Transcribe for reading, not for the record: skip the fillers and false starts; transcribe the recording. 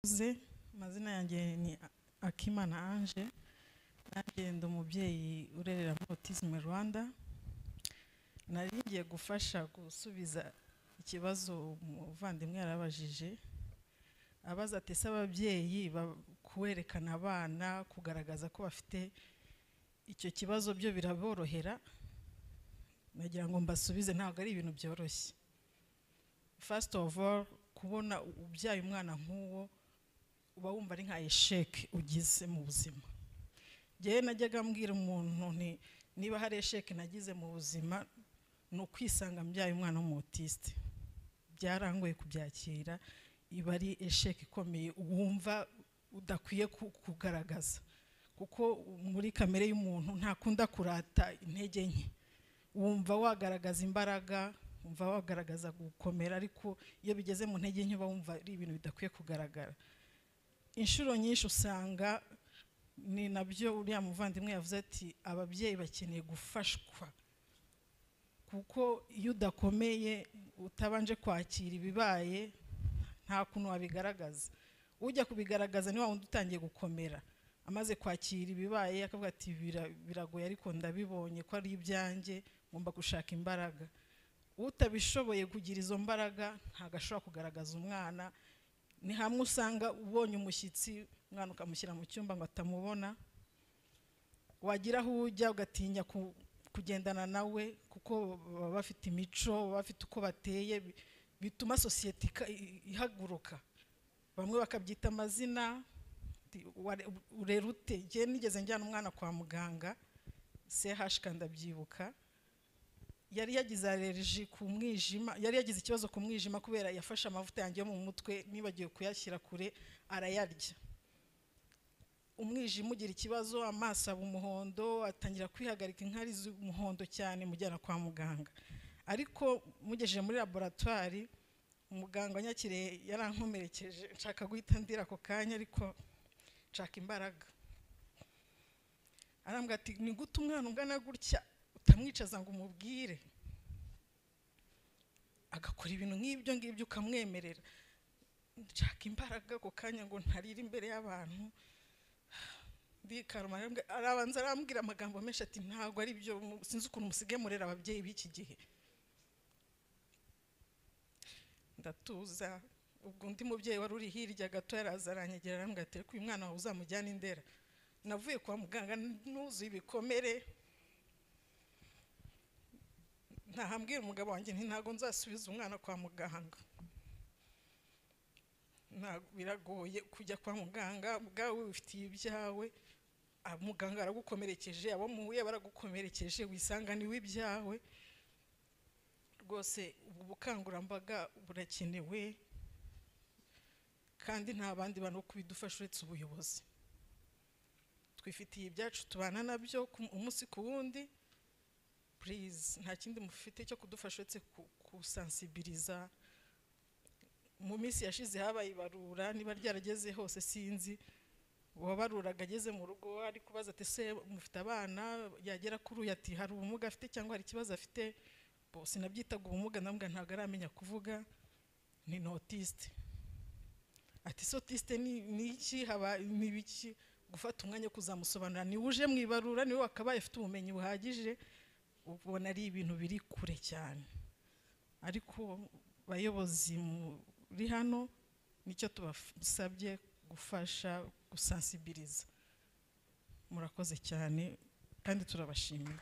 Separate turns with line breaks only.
Amazina yanjye ni Akimana Ange, nanjye ndi umubyeyi urerera muri Autism Rwanda. Nari ngiye gufasha gusubiza ikibazo umuvandimwe yarabajije, abaza ati se ababyeyi kwerekana abana kugaragaza ko bafite icyo kibazo byo biraborohera? Nagira ngo mbasubize ntabwo ari ibintu byoroshye. First of all, kubona ubyaye umwana nk'uwo uba wumva ari nka esheke ugize mu buzima. Ngewe najyaga mbwira umuntu niba hari esheke nagize mu buzima ni ukwisanga mbyaye umwana w'umutiste. Byarangoye kubyakira, iba ari esheke ikomeye wumva udakwiye kugaragaza, kuko muri kamere y'umuntu ntakunda kurata intege nke. Wumva wagaragaza imbaraga, wumva wagaragaza gukomera, ariko iyo bigeze mu ntege nke wumva ari ibintu bidakwiye kugaragara. Inshuro nyinshi usanga ni nabyo uriya muvandimwe yavuze ati ababyeyi bakeneye gufashwa, kuko iyo udakomeye utabanje kwakira ibibaye nta kuntu wabigaragaza. Ujya kubigaragaza ni wa wundi utangiye gukomera, amaze kwakira ibibaye akavuga ati biragoye ariko ndabibonye ko ari ibyanjye, ngomba gushaka imbaraga. Utabishoboye kugira izo mbaraga ntago ashobora kugaragaza umwana. Ni hamwe usanga ubonye umushyitsi umwana ukamushyira mu cyumba ngo atamubona, wagira aho ujya ugatinya kugendana nawe kuko baba bafite imico, bafite uko bateye, bituma sosiyete ihaguruka. Bamwe bakabyita amazina, urerute. Ngiye nigeze njyana umwana kwa muganga, CH ndabyibuka, yari yagize allergie ku mwijima, yari yagize ikibazo ku mwijima kubera yafashe amavuta yanjye yo mu mutwe, nibagiye kuyashyira kure arayarya. Umwijima ugira ikibazo, amaso aba umuhondo, atangira kwihagarika inkari z'umuhondo cyane, mujyana kwa muganga. Ariko mugejeje muri laboratoire, umuganga nyakire yarankomerekeje, nshaka guhita ndira ako kanya, ariko nshaka imbaraga. Arambwira ati ni gute umwana ungana gutya utamwicaza ngo umubwire, agakora ibintu nk'ibyo ngibyo ukamwemerera? Nshaka imbaraga ako kanya ngo ntarira imbere y'abantu. Ndikaruma, arabanza arambwira amagambo menshi ati ntabwo ari byo, sinzi ukuntu musige murera ababyeyi b'iki gihe. Ndatuza. Ubwo undi mubyeyi wari uri hirya gato yaraza aranyegera, arambwira ati uyu mwana wawe uzamujyana Indera. Navuye kwa muganga nuzuye ibikomere, ntahambwira umugabo wanjye ntago nzasubiza umwana kwa muganga. Biragoye kujya kwa muganga, bwawe ufitiye ibyawe, muganga aragukomerekeje, abo muhuye baragukomerekeje, wisanga niwe ibyawe. Rwose ubu bukangurambaga burakenewe, kandi nta bandi bantu kubidufasha uretse ubuyobozi. Twifitiye ibyacu tubana nabyo umunsi ku wundi. Please, nta kindi mufite cyo kudufasha uretse kusensibiliza. Mu minsi yashize habaye ibarura, niba ryarageze hose sinzi, wabaruraga ageze mu rugo ari kubaza ati se mufite abana, yagera kuri uyu ati hari ubumuga afite cyangwa hari ikibazo afite. Bose nabyitaga ubumuga, nambwa ntago aramenya kuvuga, ni autiste. Ati so autiste ni iki? Haba ni biki? Gufata umwanya kuzamusobanura, ni uje mwibarura, niwe wakabaye afite ubumenyi buhagije. Ubona ari ibintu biri kure cyane, ariko bayobozi muri hano nicyo tubasabye gufasha gusensibiliza. Murakoze cyane kandi turabashimira.